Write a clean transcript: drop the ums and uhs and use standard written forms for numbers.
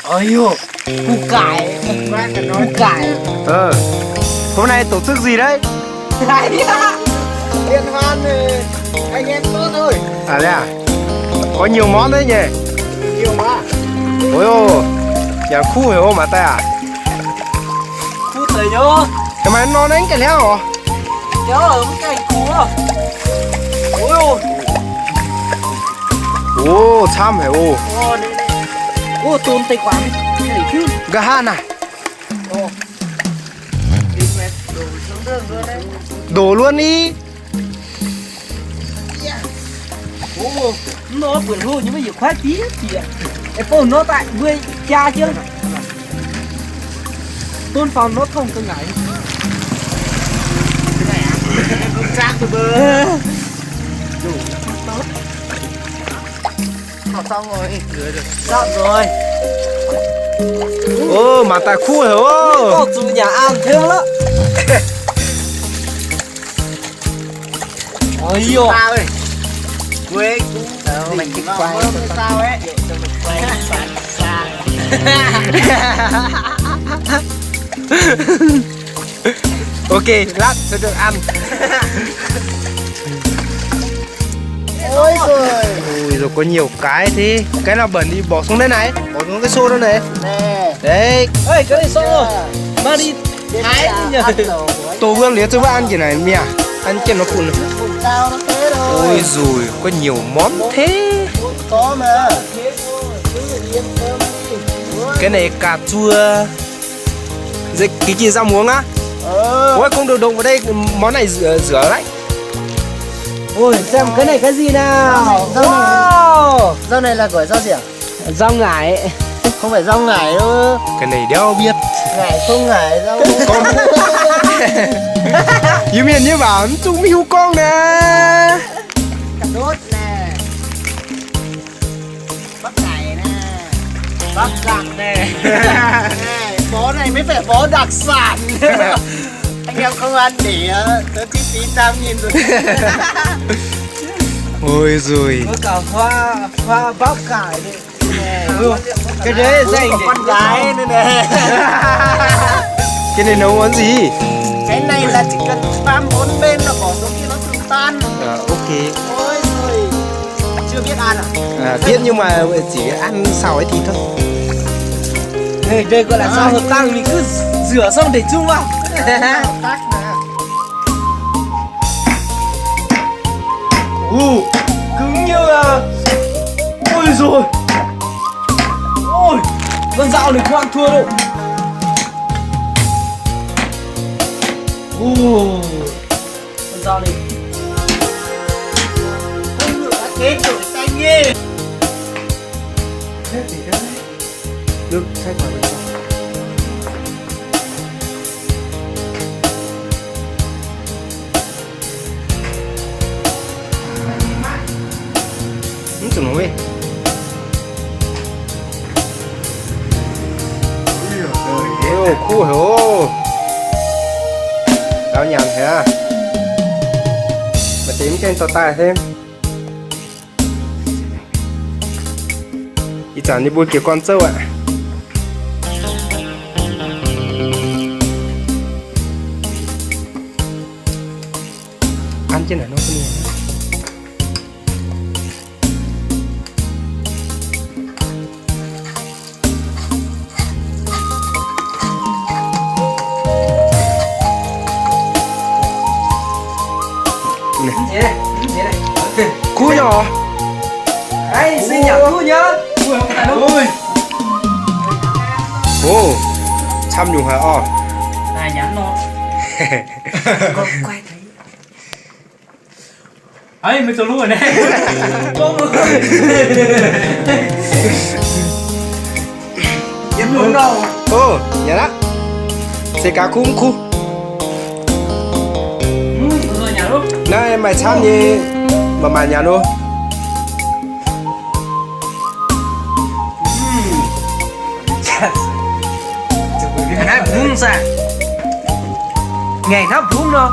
Ôi dồi, củ cải. Hôm nay tổ chức gì đấy? Liên hoan anh em tốt thôi. À thế à? Có nhiều món đấy nhỉ? Nhiều mà. Ôi ồ, nhà khu hiểu không mà ta à? Khu tới nhớ. Cái mà nó đánh cái léo hả? Nhớ ở cái cú à. Ôi ôi. Ồ, chăm hả ô. Ồ, đây đây. Ồ, tôm tây quán. Cái này chứ. Gà han à? Ồ. Đi mẹ đổ xuống đường luôn đấy. Đổ luôn đi. Ồ, nó vườn hô nhưng mà nhiều khoái tí chị ạ. Cái phone nó tại vui cha chứ. Tôn phòng nó không tôi ngại. Cái này à? Không chắc từ bơ. Đủ tốt. Học xong rồi, rửa được. Xong rồi. Ồ, mà tại khu hiểu không? Có chủ nhà ăn thương lắm. Ôi dồi. Sao ơi? Quê cũng mình kịch quay sao ấy. Ok, lát sẽ được ăn. Ôi rồi. Ui rồi có nhiều cái thế. Cái nào bẩn thì bỏ xuống đây này. Bỏ xuống cái xô đó này. Nè. Đấy. Ê, cái này xong rồi. Mang đi thái đi nhờ. Tổ vương liếc cho bác ăn kiểu này mẹ. Ăn trên nó phun. Sao nó thế rồi. Ôi rồi có nhiều món thế. Có mà. Cái này cà chua. Cái gì rau muống á? Ôi không được đụng vào đây. Món này rửa đấy. Ôi xem cái này cái gì nào. Wow. Rau này là gọi rau gì à? Rau ngải. Không phải rau ngải đâu. Cái này đeo biết. Ngải không ngải rau. Con. Như miền như bảo chúng mi hú con nè. Cà rốt nè. Bắp cải nè. Bắp rang nè. Bó này mới phải bó đặc sản. Anh em không ăn để tớ chi phí 5.000 rồi. Ôi rồi. Có cả hoa bắp cải đây. Cái đấy dành để con gái nữa nè. Cái này nấu món gì? Cái này là chỉ cần 3-4 bên là bỏ xuống khi nó tự tan. Ok. Ôi rồi. Chưa biết ăn à? Biết nhưng mà chỉ ăn xào ấy thì thôi. Đây gọi là rau hợp tác, mình cứ rửa xong để chung vào. Cứng như là. Ôi rồi. Ôi, con dao này không ăn thua đâu. Con dao này. Không được đã thế rồi xanh nhé. Thế thì đấy. Được, thay quả bên trong. Chúng nó ấy. Ôi khu hiểu. Tao nhàn thế à? Mà tím trên tao tài thêm. Ý chẳng như buôn kiểu con trâu ạ. Ăn trên này nó không nhiều. Cú nhỏ. Đấy, xin nhờ cú nhớ. Ôi. Ồ. Chăm dùng hả o. Này nhắn nó. Con quay thấy. Ấy, mình cho lũ ở đây. Con ơi. Yên luôn đâu. Ồ, nhà đó. Sẽ cá cung khu. Rồi nhà lúc. Này mày chăm gì mà nhà luôn. Ngày nó bún ra. Ngày nó bún đâu.